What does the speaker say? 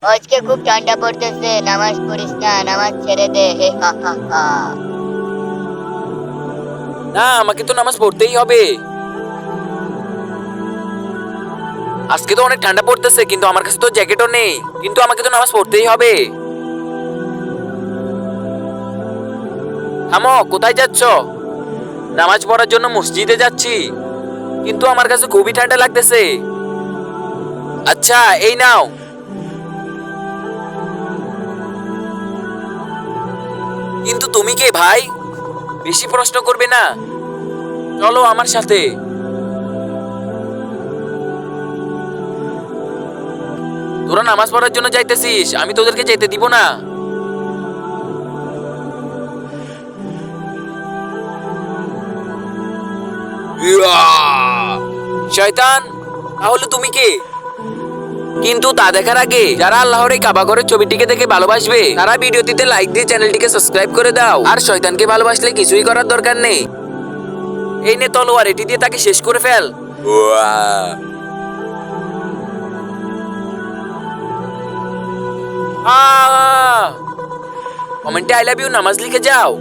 আজকে খুব ঠান্ডা পড়তেছে, নামাজ পড়িস না, নামাজ ছেড়ে দে। হে হা হা হা। না, আমাকে তো নামাজ পড়তেই হবে। আজকে তো অনেক ঠান্ডা পড়তেছে, কিন্তু আমার কাছে তো জ্যাকেটও নেই, কিন্তু আমাকে তো নামাজ পড়তেই হবে। থামো, কোথায় যাচ্ছ? নামাজ পড়ার জন্য মসজিদে যাচ্ছি, কিন্তু আমার কাছে খুবই ঠান্ডা লাগতেছে। আচ্ছা, এই নাও। কিন্তু তুমি কে ভাই? বেশি প্রশ্ন করবে না, চলো আমার সাথে। তোরা নামাজ পড়ার জন্য যাইতেছিস, আমি তোদেরকে যেতে দিব না। ইয়া! শয়তান, তাহলে তুমি কে? কিন্তু তা দেখার আগে যারা আল্লাহর এই কাবা ঘরের ছবিটিকে দেখে ভালোবাসবে, তারা ভিডিওটিতে লাইক দিয়ে চ্যানেলটিকে সাবস্ক্রাইব করে দাও। আর শয়তানকে ভালোবাসলে কিছুই করার দরকার নেই। এই নে তলোয়ার, এটি দিয়ে তাকে শেষ করে ফেল। উয়া! কমেন্টে আই লাভ ইউ নামাজ লিখে যাও।